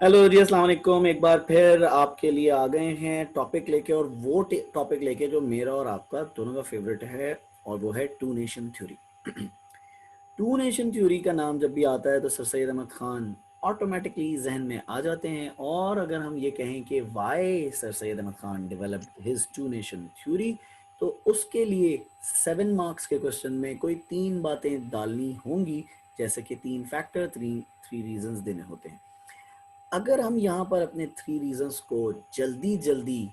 Hello जी, अस्सलाम वालेकुम। एक बार फिर आपके लिए आ गए हैं टॉपिक लेके, और वो टॉपिक लेके जो मेरा और आपका दोनों का फेवरेट है, और वो है two nation theory. Two nation theory का नाम जब भी आता है तो सर सैयद अहमद खान ऑटोमेटिकली जहन में आ जाते हैं। और अगर हम ये कहें कि why Sir Syed Ahmad Khan developed his two nation theory, तो उसके लिए 7 मार्क्स के क्वेश्चन में कोई 3 बातें डालनी होंगी, जैसे कि 3 फैक्टर, थ्री थ्री रीजंस देने होते हैं। अगर हम यहाँ पर अपने 3 रीजंस को जल्दी जल्दी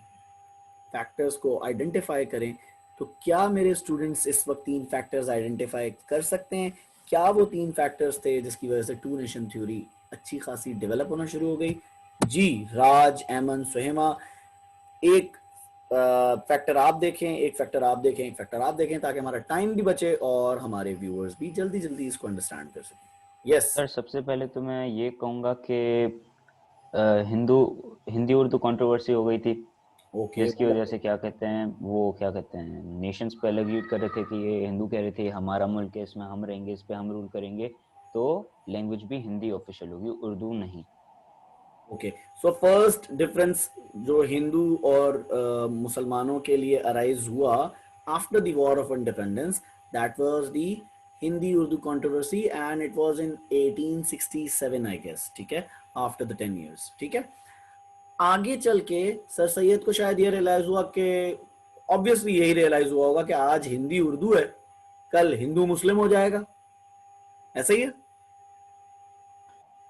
फैक्टर्स को आइडेंटिफाई करें, तो क्या मेरे स्टूडेंट्स इस वक्त 3 फैक्टर्स आइडेंटिफाई कर सकते हैं? क्या वो 3 फैक्टर्स थे जिसकी वजह से टू नेशन थ्योरी अच्छी खासी डेवलप होना शुरू हो गई? जी, राज, एमन, सुहेमा, एक फैक्टर आप देखें, एक फैक्टर आप देखें, एक फैक्टर आप देखें, ताकि हमारा टाइम भी बचे और हमारे व्यूअर्स भी जल्दी जल्दी इसको अंडरस्टैंड कर सकें। यस। सर सबसे पहले तो मैं ये कहूँगा कि हिंदू हिंदी उर्दू कंट्रोवर्सी हो गई थी, ओके, जिसकी वजह वंडरफुल। से क्या कहते हैं वो क्या कहते हैं नेशंस पे अलग यूज कर रहे थे कि ये हिंदू कह रहे थे हमारा मुल्क है, इसमें हम रहेंगे, इस पे हम रूल करेंगे, तो लैंग्वेज भी हिंदी ऑफिशियल होगी, उर्दू नहीं। ओके, सो फर्स्ट डिफरेंस जो हिंदू और मुसलमानों के लिए अराइज हुआ after the war of independence, that was the Hindi Urdu controversy, and it was in 1867 I guess. ठीक है, आफ्टर द 10 years। ठीक है, आगे चल के सर सैयद को शायद ये रियलाइज हुआ कि, ऑब्वियसली यही रियलाइज हुआ होगा कि आज हिंदी उर्दू है, कल हिंदू मुस्लिम हो जाएगा। ऐसा ही है।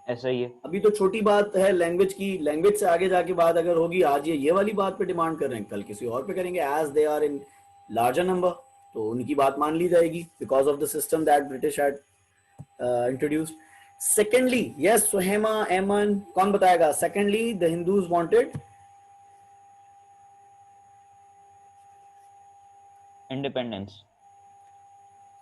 ऐसा ही है। अभी तो छोटी बात है लैंग्वेज की, लैंग्वेज से आगे जाके बात अगर होगी, आज ये वाली बात पे डिमांड कर रहे हैं, कल किसी और पे करेंगे। As they are in larger number, तो उनकी बात मान ली जाएगी because of the system that British had introduced. Secondly, yes Suhema, Eman, कौन बताएगा? Secondly the Hindus wanted, independence.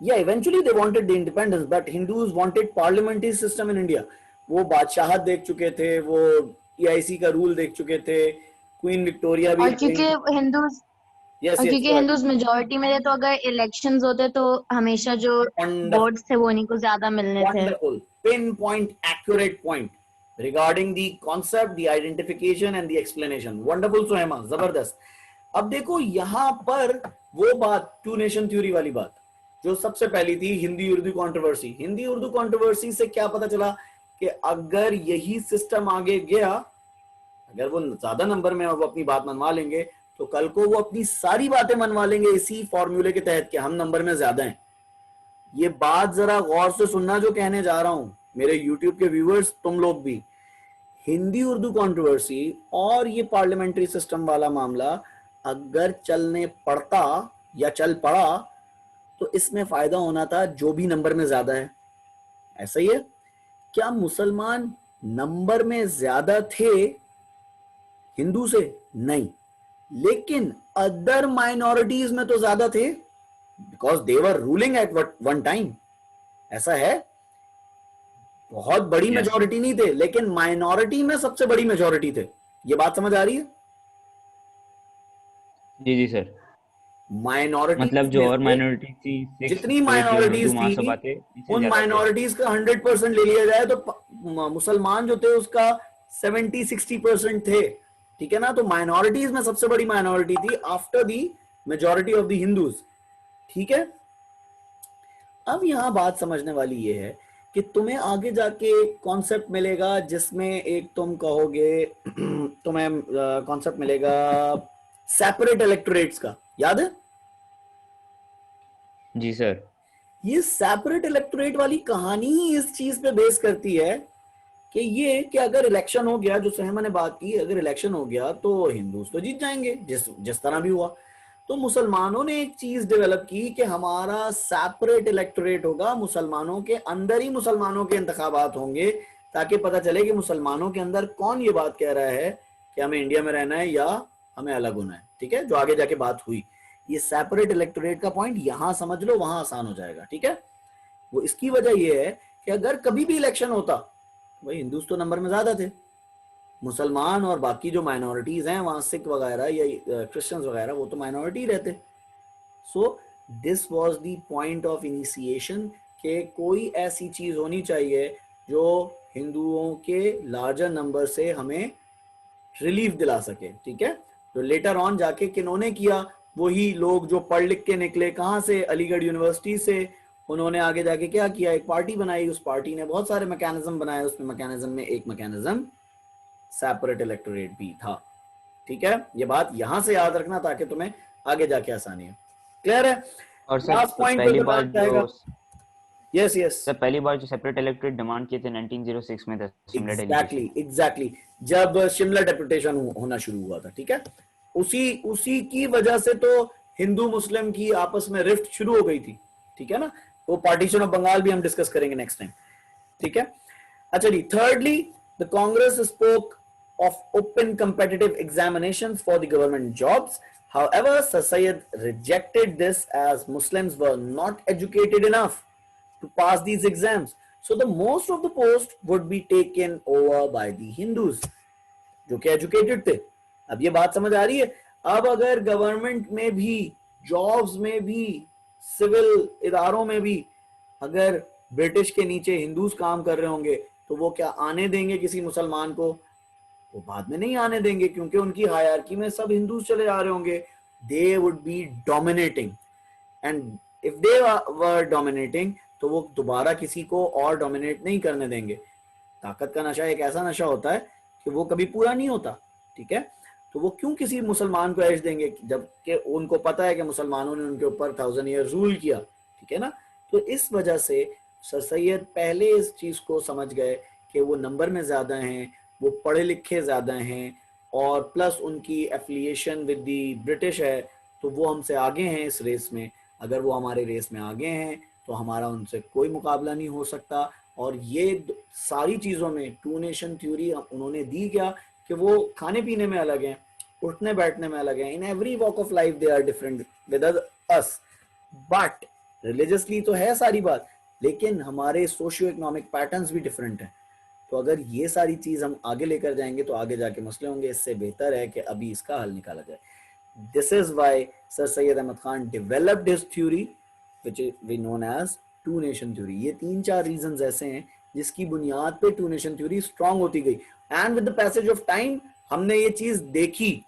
yeah, eventually they wanted the independence, but Hindus wanted parliamentary system in India. वो बादशाहत देख चुके थे, वो ईआईसी का रूल देख चुके थे, क्वीन विक्टोरिया भी और क्योंकि having, हिंदूज यस और यस, क्योंकि हिंदूज मेजोरिटी में थे, तो अगर इलेक्शंस होते तो हमेशा जो वंडरफुल, वोट्स थे वो उन्हीं को ज्यादा मिलने थे। wonderful, pinpoint, accurate point regarding the concept, the identification and the explanation. Wonderful सुहेमा, जबरदस्त। अब देखो यहाँ पर वो बात, टू नेशन थ्योरी वाली बात जो सबसे पहली थी, हिंदी उर्दू कंट्रोवर्सी। हिंदी उर्दू कंट्रोवर्सी से क्या पता चला कि अगर यही सिस्टम आगे गया, अगर वो ज्यादा नंबर में और वो अपनी बात मनवा लेंगे, तो कल को वो अपनी सारी बातें मनवा लेंगे इसी फॉर्मूले के तहत कि हम नंबर में ज्यादा हैं। ये बात जरा गौर से सुनना जो कहने जा रहा हूं, मेरे यूट्यूब के व्यूअर्स, तुम लोग भी। हिंदी उर्दू कंट्रोवर्सी और ये पार्लियामेंट्री सिस्टम वाला मामला अगर चलने पड़ता या चल पड़ा, तो इसमें फायदा होना था जो भी नंबर में ज्यादा है। ऐसा ही है। क्या मुसलमान नंबर में ज्यादा थे हिंदू से? नहीं, लेकिन अदर माइनॉरिटीज में तो ज्यादा थे, because they were ruling eight one time. ऐसा है, बहुत बड़ी यस। मेजोरिटी नहीं थे, लेकिन माइनॉरिटी में सबसे बड़ी मेजोरिटी थे। ये बात समझ आ रही है? जी जी सर। मतलब माइनॉरिटीज जो में और से माइनॉरिटी थी, सिक्स जितनी स्टेट जो हिंदू माइनॉरिटीज थी, महासभा थे, इनसे उन ज्यादा थे। माइनॉरिटीज का 100% ले लिया जाए तो मुसलमान जो थे उसका 70-60% थे। ठीक है ना? तो माइनॉरिटीज में सबसे बड़ी माइनॉरिटी थी after the majority of the Hindus. ठीक है, अब यहां बात समझने वाली ये है कि तुम्हें आगे जाके कॉन्सेप्ट मिलेगा जिसमें एक तुम कहोगे तुम्हें कॉन्सेप्ट मिलेगा सेपरेट इलेक्टोरेट्स का, याद है? जी सर। ये सेपरेट इलेक्टोरेट वाली कहानी ही इस चीज पे बेस करती है कि ये कि अगर इलेक्शन हो गया, जो सहमा ने बात की, अगर इलेक्शन हो गया तो हिंदूज तो जीत जाएंगे, जिस जिस तरह भी हुआ। तो मुसलमानों ने एक चीज डेवलप की कि हमारा सेपरेट इलेक्टोरेट होगा, मुसलमानों के अंदर ही मुसलमानों के इंतखाबात होंगे, ताकि पता चले कि मुसलमानों के अंदर कौन ये बात कह रहा है कि हमें इंडिया में रहना है या हमें अलग होना है। ठीक है, जो आगे जाके बात हुई, ये सेपरेट इलेक्टोरेट का पॉइंट यहां समझ लो, वहां आसान हो जाएगा। ठीक है, वो इसकी वजह यह है कि अगर कभी भी इलेक्शन होता, भाई हिंदूज तो नंबर में ज्यादा थे, मुसलमान और बाकी जो माइनॉरिटीज हैं वहां सिख वगैरह या क्रिश्चियंस वगैरह, वो तो माइनॉरिटी रहते। So this was the point of initiation कि कोई ऐसी चीज होनी चाहिए जो हिंदुओं के लार्जर नंबर से हमें रिलीफ दिला सके, ठीक है। तो लेटर ऑन जाके किन्होंने किया, वही लोग जो पढ़ लिख के निकले, कहाँ से, अलीगढ़ यूनिवर्सिटी से। उन्होंने आगे जाके क्या किया, एक पार्टी बनाई, उस पार्टी ने बहुत सारे मैकेनिज्म बनाए, उसमें मैकेनिज्म में एक मैकेनिज्म सेपरेट इलेक्टोरेट भी था, ठीक है। ये बात यहां से याद रखना ताकि तुम्हें आगे जाके आसानी है। क्लियर है? और सर लास्ट पॉइंट पहली पे बार बताया जो यस यस सर पहली बार जो सेपरेट इलेक्टोरेट डिमांड किए थे 1906 में था, शिमला डेलीगेशन। एग्जैक्टली जब शिमला डेपुटेशन होना शुरू हुआ था, ठीक है। उसी की वजह से तो हिंदू मुस्लिम की आपस में रिफ्ट शुरू हो गई थी, ठीक है ना। वो पार्टीशन ऑफ बंगाल भी हम डिस्कस करेंगे नेक्स्ट टाइम, ठीक है। अच्छा जी, thirdly, the Congress spoke of open competitive examinations for the government jobs. However, Sir Syed rejected this as Muslims were not educated enough to pass these exams. So the most of the post would be taken over by the Hindus, जो कि educated थे। अब ये बात समझ आ रही है? अब अगर गवर्नमेंट में भी, जॉब्स में भी, सिविल इदारों में भी अगर ब्रिटिश के नीचे हिंदूज काम कर रहे होंगे तो वो क्या आने देंगे किसी मुसलमान को? वो बाद में नहीं आने देंगे, क्योंकि उनकी हायरार्की में सब हिंदूज चले जा रहे होंगे। They would be dominating, and if they were dominating तो वो दोबारा किसी को और डोमिनेट नहीं करने देंगे। ताकत का नशा एक ऐसा नशा होता है कि वो कभी पूरा नहीं होता, ठीक है। तो वो क्यों किसी मुसलमान को ऐश देंगे जबकि उनको पता है कि मुसलमानों ने उनके ऊपर 1000 ईयर रूल किया, ठीक है ना। तो इस वजह से सर सैयद पहले इस चीज को समझ गए कि वो नंबर में ज्यादा हैं, वो पढ़े लिखे ज्यादा हैं, और प्लस उनकी एफिलिएशन विद दी ब्रिटिश है, तो वो हमसे आगे हैं इस रेस में। अगर वो हमारे रेस में आगे हैं तो हमारा उनसे कोई मुकाबला नहीं हो सकता। और ये सारी चीजों में टू नेशन थ्योरी उन्होंने दी क्या, कि वो खाने पीने में अलग हैं, उठने बैठने में अलग हैं, in every walk of life they are different with us, but religiously तो है सारी बात, लेकिन हमारे सोशियो इकोनॉमिक पैटर्न्स भी डिफरेंट हैं। तो अगर ये सारी चीज हम आगे लेकर जाएंगे तो आगे जाके मसले होंगे। इससे बेहतर है कि अभी इसका हल निकाला जाए। This is why Sir Syed Ahmad Khan developed his theory which we known as two nation theory. ये 3-4 रीजंस ऐसे हैं जिसकी बुनियाद पे टू नेशन थ्योरी स्ट्रांग होती गई। And with the passage of time हमने ये चीज देखी,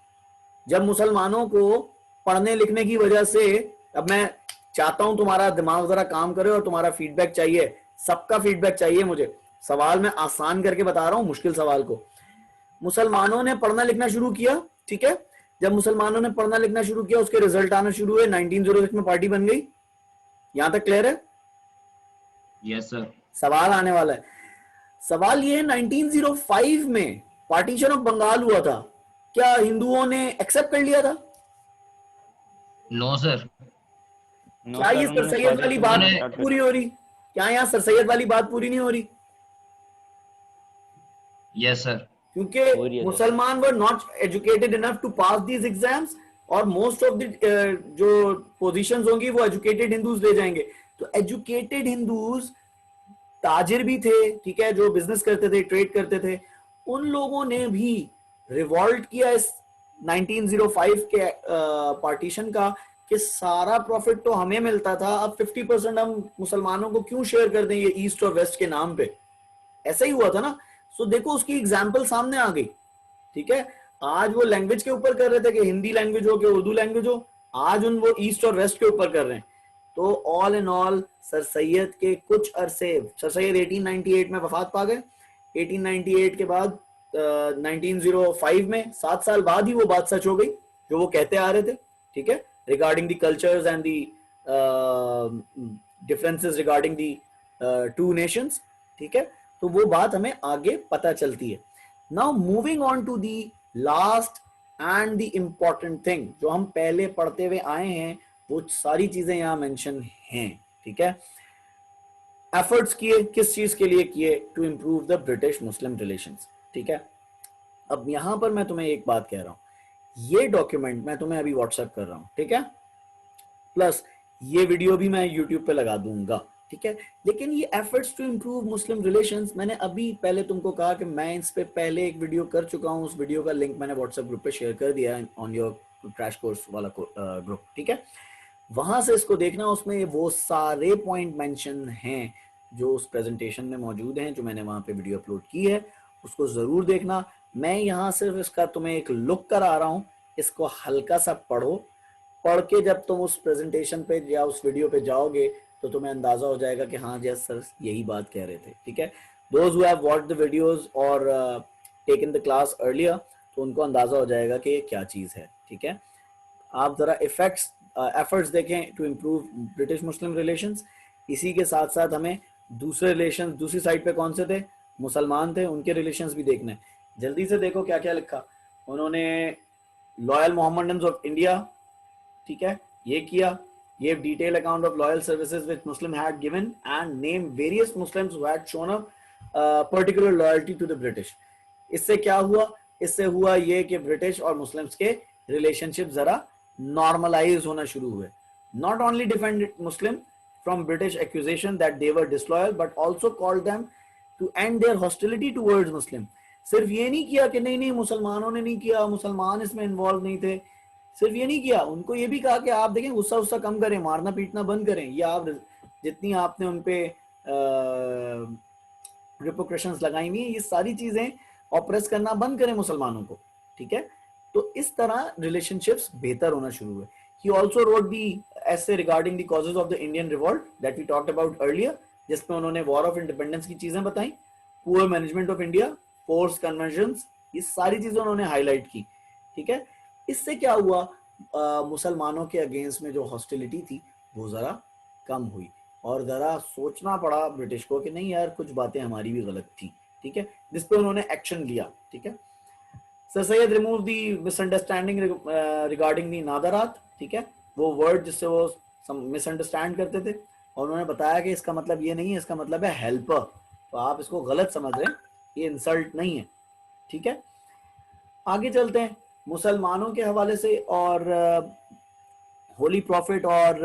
जब मुसलमानों को पढ़ने लिखने की वजह से, अब मैं चाहता हूं तुम्हारा दिमाग जरा काम करे और तुम्हारा फीडबैक चाहिए, सबका फीडबैक चाहिए मुझे। सवाल मैं आसान करके बता रहा हूं मुश्किल सवाल को। मुसलमानों ने पढ़ना लिखना शुरू किया, ठीक है। जब मुसलमानों ने पढ़ना लिखना शुरू किया उसके रिजल्ट आना शुरू हुए, 1906 में पार्टी बन गई। यहां तक क्लियर है? Yes sir. सवाल आने वाला है। सवाल ये है, 1905 में पार्टीशन ऑफ बंगाल हुआ था, क्या हिंदुओं ने एक्सेप्ट कर लिया था? No sir. क्या ये सर सैयद वाली बात पूरी हो रही? क्या यहाँ सर सैयद वाली बात पूरी नहीं हो रही? Yes sir. क्योंकि मुसलमान were not educated enough to pass these exams, और मोस्ट ऑफ द जो पोजीशंस होंगी वो एजुकेटेड हिंदूज ले जाएंगे। तो एजुकेटेड हिंदूज ताजिर भी थे, ठीक है, जो बिजनेस करते थे, ट्रेड करते थे, उन लोगों ने भी रिवॉल्ट किया इस 1905 के पार्टीशन का, कि सारा प्रॉफिट तो हमें मिलता था, अब 50% हम मुसलमानों को क्यों शेयर कर दें ये ईस्ट और वेस्ट के नाम पे। ऐसा ही हुआ था ना। सो देखो उसकी एग्जाम्पल सामने आ गई, ठीक है। आज वो लैंग्वेज के ऊपर कर रहे थे कि हिंदी लैंग्वेज हो कि उर्दू लैंग्वेज हो, आज उन वो ईस्ट और वेस्ट के ऊपर कर रहे हैं। तो all in all sir Syed के कुछ अरसे, सर सैयद 1898 में वफात पा गए। 1898 के बाद 1905 में 7 साल बाद ही वो बात सच हो गई जो वो कहते आ रहे थे, ठीक है, regarding the cultures and the differences regarding the two nations, ठीक है। तो वो बात हमें आगे पता चलती है। Now moving on to the last and the important thing, जो हम पहले पढ़ते हुए आए हैं वो सारी चीजें यहां मेंशन हैं, ठीक है। एफर्ट्स किए किस चीज के लिए किए? To improve the British Muslim relations, ठीक है। अब यहां पर मैं तुम्हें एक बात कह रहा हूं, ये डॉक्यूमेंट मैं तुम्हें अभी व्हाट्सएप कर रहा हूं, ठीक है, प्लस ये वीडियो भी मैं यूट्यूब पे लगा दूंगा, ठीक है। लेकिन ये efforts to improve Muslim relations, मैंने अभी पहले तुमको कहा कि मैं इस पे पहले एक वीडियो कर चुका हूं, उस वीडियो का लिंक मैंने व्हाट्सएप ग्रुप पे शेयर कर दिया है ऑन योर क्रैश कोर्स वाला ग्रुप, ठीक है। वहां से इसको देखना, उसमें वो सारे पॉइंट मेंशन हैं जो उस प्रेजेंटेशन में मौजूद हैं, जो मैंने वहां पे वीडियो अपलोड की है, उसको जरूर देखना। मैं यहाँ सिर्फ इसका तुम्हें एक लुक करा रहा हूँ, इसको हल्का सा पढ़ो। पढ़ के जब तुम उस प्रेजेंटेशन पे या उस वीडियो पे जाओगे तो तुम्हें अंदाजा हो जाएगा कि हाँ यस सर यही बात कह रहे थे, ठीक है। Those who have watched the videos और टेकन द क्लास अर्लियर, तो उनको अंदाजा हो जाएगा कि ये क्या चीज है, ठीक है। आप जरा एफर्ट्स देखें to improve British Muslim relations. इसी के साथ साथ हमें दूसरे रिलेशन, दूसरी साइड पे कौन से थे, मुसलमान थे, उनके रिलेशंस भी देखने। जल्दी से देखो क्या क्या लिखा उन्होंने। लॉयल मोहम्मदन्स ऑफ इंडिया, ठीक है, ये किया। Gave detailed account of loyal services which Muslim had given and named various Muslims who had shown a particular loyalty to the British. इससे क्या हुआ, इससे हुआ ये कि ब्रिटिश और मुस्लिम्स के रिलेशनशिप जरा नॉर्मलाइज होना शुरू हुए। Not only defended Muslim from British accusation that they were disloyal but also called them to end their hostility towards Muslim. सिर्फ ये नहीं किया कि नहीं नहीं मुसलमानों ने नहीं किया, मुसलमान इसमें इन्वॉल्व नहीं थे, सिर्फ ये नहीं किया, उनको ये भी कहा कि आप देखें गुस्सा गुस्सा कम करें, मारना पीटना बंद करें, या आप जितनी आपने उनपे रिपोक्रेशंस लगाई हुई हैं ये सारी चीजें ऑप्रेस करना बंद करें मुसलमानों को, ठीक है। तो इस तरह रिलेशनशिप्स बेहतर होना शुरू हुए। He also wrote the essay regarding the causes of the Indian revolt that we talked about earlier, जिसमें उन्होंने वॉर ऑफ इंडिपेंडेंस की चीजें बताई, poor management of India, force convergence, ये सारी चीजें उन्होंने हाईलाइट की, ठीक है। इससे क्या हुआ, मुसलमानों के अगेंस्ट में जो हॉस्टिलिटी थी वो जरा कम हुई और जरा सोचना पड़ा ब्रिटिश को कि नहीं यार कुछ बातें हमारी भी गलत थी, ठीक है, जिस पे उन्होंने एक्शन लिया, ठीक है। Sir Syed remove the misunderstanding regarding the नादरात, ठीक है, वो वर्ड जिससे वो मिसअंडरस्टैंड करते थे, और उन्होंने बताया कि इसका मतलब ये नहीं है, इसका मतलब है हेल्पर, तो आप इसको गलत समझ रहे हैं, ये इंसल्ट नहीं है, ठीक है। आगे चलते हैं मुसलमानों के हवाले से और होली प्रॉफिट और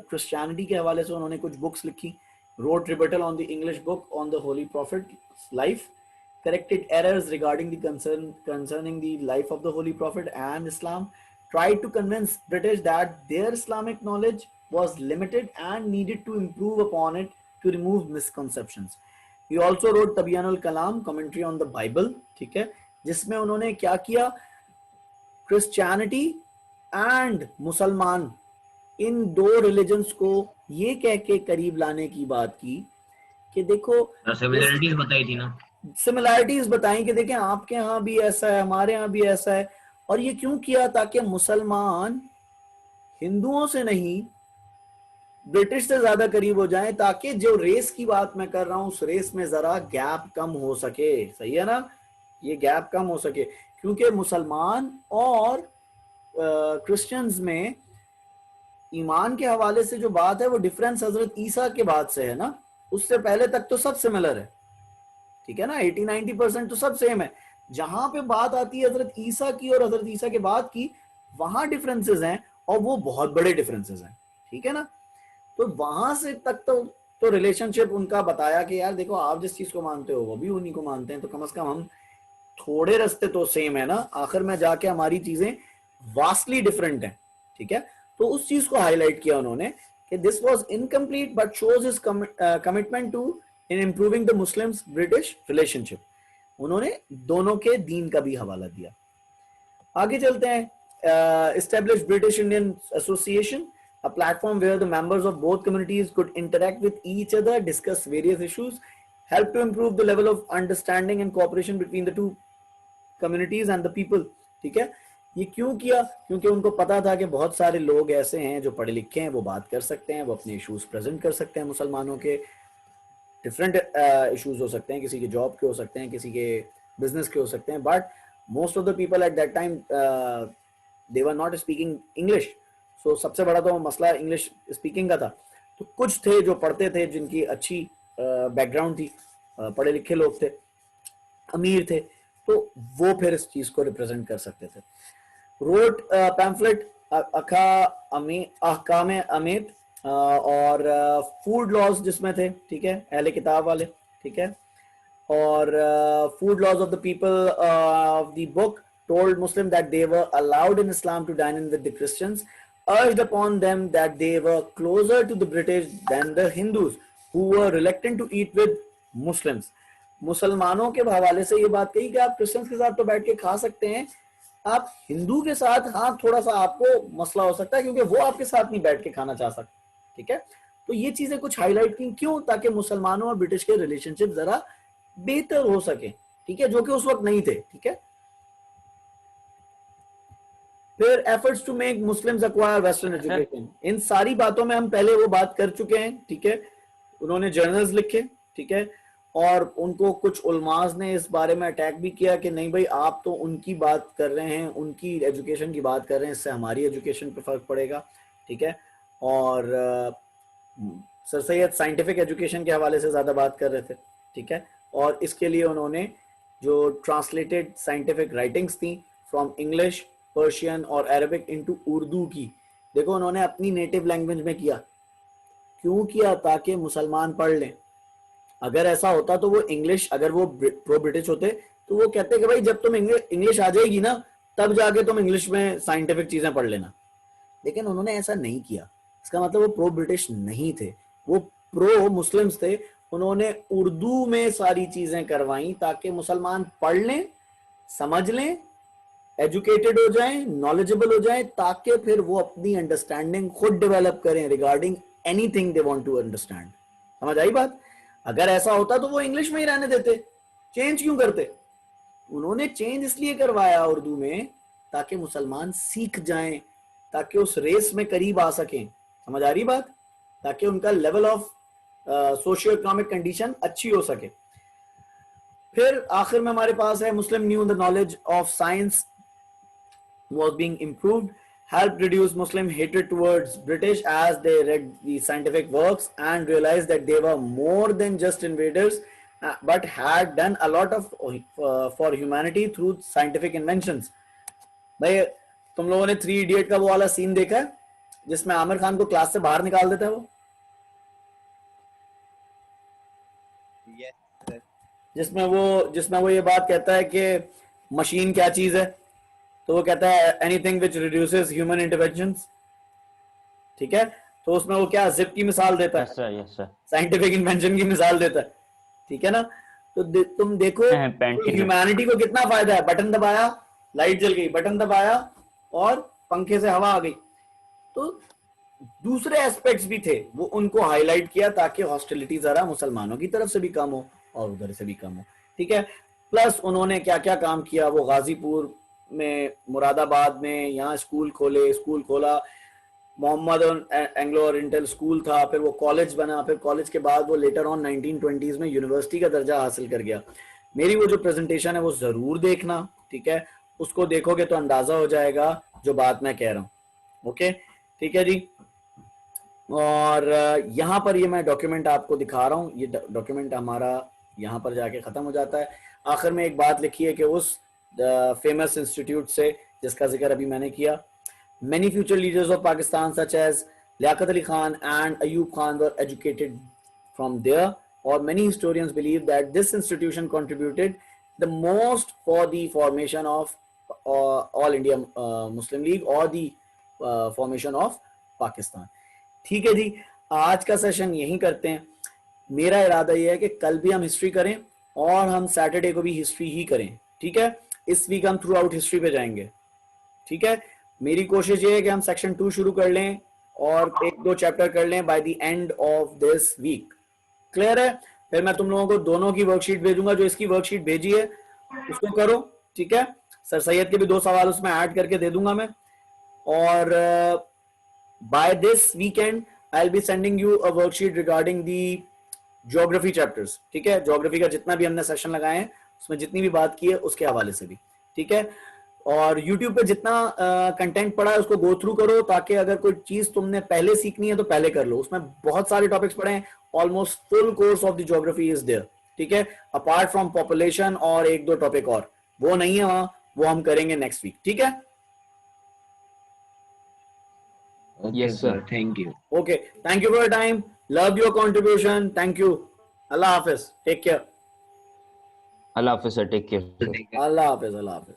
क्रिश्चियनिटी के हवाले से उन्होंने कुछ बुक्स लिखी। Wrote rebuttal on the English book on the holy prophet life, corrected errors regarding the concerning the life of the Holy Prophet and Islam, tried to convince British that their Islamic knowledge was limited and needed to improve upon it to remove misconceptions. He also wrote Tabyan al-Kalam, commentary on the Bible, ठीक है, जिसमें उन्होंने क्या किया, Christianity and मुसलमान इन दो religions को ये कह के करीब लाने की बात की कि देखो सिमिलरिटीज बताई थी ना, सिमिलैरिटीज बताई कि देखें आपके यहाँ भी ऐसा है, हमारे यहाँ भी ऐसा है। और ये क्यों किया, ताकि मुसलमान हिंदुओं से नहीं ब्रिटिश से ज्यादा करीब हो जाएं, ताकि जो रेस की बात मैं कर रहा हूं उस रेस में जरा गैप कम हो सके, सही है ना, ये गैप कम हो सके। क्योंकि मुसलमान और क्रिश्चियंस में ईमान के हवाले से जो बात है वो डिफरेंस हजरत ईसा के बाद से है ना, उससे पहले तक तो सब सिमिलर है, ठीक है ना, 80-90% तो सब सेम है। जहां पे बात आती है हजरत ईसा की और हजरत ईसा के बाद की, वहां डिफरेंसेस हैं और वो बहुत बड़े डिफरेंसेस हैं, ठीक है ना। तो वहां से तक तो रिलेशनशिप उनका बताया कि यार देखो आप जिस चीज को मानते हो वो भी उन्हीं को मानते हैं, तो कम से कम हम थोड़े रास्ते तो सेम है ना, आखिर में जाके हमारी चीजें वास्टली डिफरेंट हैं, ठीक है। तो उस चीज को हाईलाइट किया उन्होंने कि this was incomplete but shows his commitment to in improving the Muslims British relationship. उन्होंने दोनों के दीन का भी हवाला दिया। आगे चलते हैं। Establish British Indian association, a platform where the members of both communities could interact with each other, discuss various issues, help to improve the level of understanding and cooperation between the two communities and the people, ठीक है। ये क्यों किया, क्योंकि उनको पता था कि बहुत सारे लोग ऐसे हैं जो पढ़े लिखे हैं, वो बात कर सकते हैं, वो अपने इश्यूज प्रेजेंट कर सकते हैं, मुसलमानों के डिफरेंट इश्यूज हो सकते हैं, किसी के जॉब के हो सकते हैं, किसी के बिजनेस के हो सकते हैं, but most of the people at that time they were not speaking English. So सबसे बड़ा तो मसला इंग्लिश स्पीकिंग का था। तो कुछ थे जो पढ़ते थे, जिनकी अच्छी बैकग्राउंड थी, पढ़े लिखे लोग थे, अमीर थे, तो वो फिर इस चीज को रिप्रेजेंट कर सकते थे। रोट पैम्फलेट अहकाम अमीत और फूड लॉज जिसमें थे, ठीक है, अहले किताब वाले, ठीक है, और food laws of the people of the book told Muslim that they were allowed in Islam to dine in with the Christians, urged upon them that they were closer to the British than the Hindus, who were reluctant to eat with Muslims. मुसलमानों के हवाले से ये बात कही कि आप Christians के साथ तो बैठ के खा सकते हैं, आप हिंदू के साथ हाँ थोड़ा सा आपको मसला हो सकता है क्योंकि वो आपके साथ नहीं बैठ के खाना चाह सकते. ठीक है, तो ये चीजें कुछ हाईलाइट की. क्यों? ताकि मुसलमानों और ब्रिटिश के रिलेशनशिप जरा बेहतर हो सके. ठीक है, जो कि उस वक्त नहीं थे. ठीक है, फिर efforts to make Muslims acquire western education. इन सारी बातों में हम पहले वो बात कर चुके हैं. ठीक है, उन्होंने जर्नल्स लिखे. ठीक है, और उनको कुछ उलमाज ने इस बारे में अटैक भी किया कि नहीं भाई आप तो उनकी बात कर रहे हैं, उनकी एजुकेशन की बात कर रहे हैं, इससे हमारी एजुकेशन पे फर्क पड़ेगा. ठीक है, और सर सैयद साइंटिफिक एजुकेशन के हवाले से ज्यादा बात कर रहे थे. ठीक है, और इसके लिए उन्होंने जो ट्रांसलेटेड साइंटिफिक राइटिंग्स थी फ्रॉम इंग्लिश, पर्शियन और अरबिक इनटू उर्दू की, देखो उन्होंने अपनी नेटिव लैंग्वेज में किया. क्यों किया? ताकि मुसलमान पढ़ लें. अगर ऐसा होता तो वो इंग्लिश, अगर वो प्रो ब्रिटिश होते तो वो कहते कि भाई जब तुम इंग्लिश आ जाएगी ना तब जाके तुम इंग्लिश में साइंटिफिक चीजें पढ़ लेना. लेकिन उन्होंने ऐसा नहीं किया. इसका मतलब वो प्रो ब्रिटिश नहीं थे, वो प्रो मुस्लिम्स थे. उन्होंने उर्दू में सारी चीजें करवाई ताकि मुसलमान पढ़ लें, समझ लें, एजुकेटेड हो जाएं, नॉलेजेबल हो जाएं, ताकि फिर वो अपनी अंडरस्टैंडिंग खुद डेवलप करें regarding anything they want to understand. समझ आई बात? अगर ऐसा होता तो वो इंग्लिश में ही रहने देते, चेंज क्यों करते? उन्होंने चेंज इसलिए करवाया उर्दू में ताकि मुसलमान सीख जाएं, ताकि उस रेस में करीब आ सकें. समझ आ रही बात? ताकि उनका level of socio economic condition अच्छी हो सके. फिर आखिर में हमारे पास है Muslim knew the knowledge of science was being improved, helped reduce Muslim hatred towards British as they read the scientific works and realized that they were more than just invaders, but had done a lot of for humanity through scientific inventions. भाई तुम लोगों ने 3 Idiot का वो वाला scene देखा है जिसमें आमिर खान को क्लास से बाहर निकाल देता है वो? जिसमें वो ये बात कहता है कि मशीन क्या चीज है, तो वो कहता है anything which reduces human interventions. ठीक है, तो उसमें वो क्या जिप की मिसाल देता है, साइंटिफिक इन्वेंशन की मिसाल देता है. ठीक है ना, तो तुम देखो ह्यूमैनिटी को कितना फायदा है. बटन दबाया, लाइट जल गई, बटन दबाया और पंखे से हवा आ गई. तो दूसरे एस्पेक्ट्स भी थे, वो उनको हाईलाइट किया ताकि हॉस्टिलिटी जरा मुसलमानों की तरफ से भी कम हो और उधर से भी कम हो. ठीक है, प्लस उन्होंने क्या क्या काम किया, वो गाजीपुर में, मुरादाबाद में यहाँ स्कूल खोला, मोहम्मद एंग्लो ओरिएंटल स्कूल था, फिर वो कॉलेज बना, फिर कॉलेज के बाद वो लेटर ऑन 1920s में यूनिवर्सिटी का दर्जा हासिल कर गया. मेरी वो जो प्रेजेंटेशन है वो जरूर देखना. ठीक है, उसको देखोगे तो अंदाजा हो जाएगा जो बात मैं कह रहा हूँ. ओके, ठीक है जी. और यहाँ पर ये मैं डॉक्यूमेंट आपको दिखा रहा हूँ. ये डॉक्यूमेंट हमारा यहाँ पर जाके खत्म हो जाता है. आखिर में एक बात लिखी है कि उस फेमस इंस्टीट्यूट से जिसका जिक्र अभी मैंने किया, many future leaders of Pakistan such as Liaquat Ali Khan and Ayub Khan were educated from there, or many historians believe that this institution contributed the most for the formation of All India Muslim League or the formation of Pakistan. ठीक है जी, आज का session यहीं करते हैं. मेरा इरादा यह है कि कल भी हम हिस्ट्री करें और हम सैटरडे को भी हिस्ट्री ही करें. ठीक है, इस वीक हम थ्रू आउट हिस्ट्री पे जाएंगे. ठीक है, मेरी कोशिश ये है कि हम सेक्शन 2 शुरू कर लें और 1-2 चैप्टर कर लें by the end of this week. Clear है? फिर मैं तुम लोगों को दोनों की वर्कशीट भेजूंगा. जो इसकी वर्कशीट भेजी है उसको करो. ठीक है, सर सैयद के भी 2 सवाल उसमें ऐड करके दे दूंगा मैं. और by this weekend I will be sending you a worksheet regarding the geography chapters. ठीक है, ज्योग्राफी का जितना भी हमने सेशन लगाए हैं उसमें जितनी भी बात की है उसके हवाले से भी. ठीक है, और YouTube पे जितना कंटेंट पड़ा है उसको गो थ्रू करो ताकि अगर कोई चीज तुमने पहले सीखनी है तो पहले कर लो. उसमें बहुत सारे टॉपिक्स पढ़े हैं, almost full course of the geography is there. ठीक है, अपार्ट फ्रॉम पॉपुलेशन और 1-2 टॉपिक और वो नहीं है वहां, वो हम करेंगे नेक्स्ट वीक. ठीक है, yes sir, thank you. Okay, thank you for your time, love your contribution, thank you. अल्लाह हाफिज, टेक केयर. अल्लाह हाफिज सर, टेक केयर. अल्लाह हाफिज.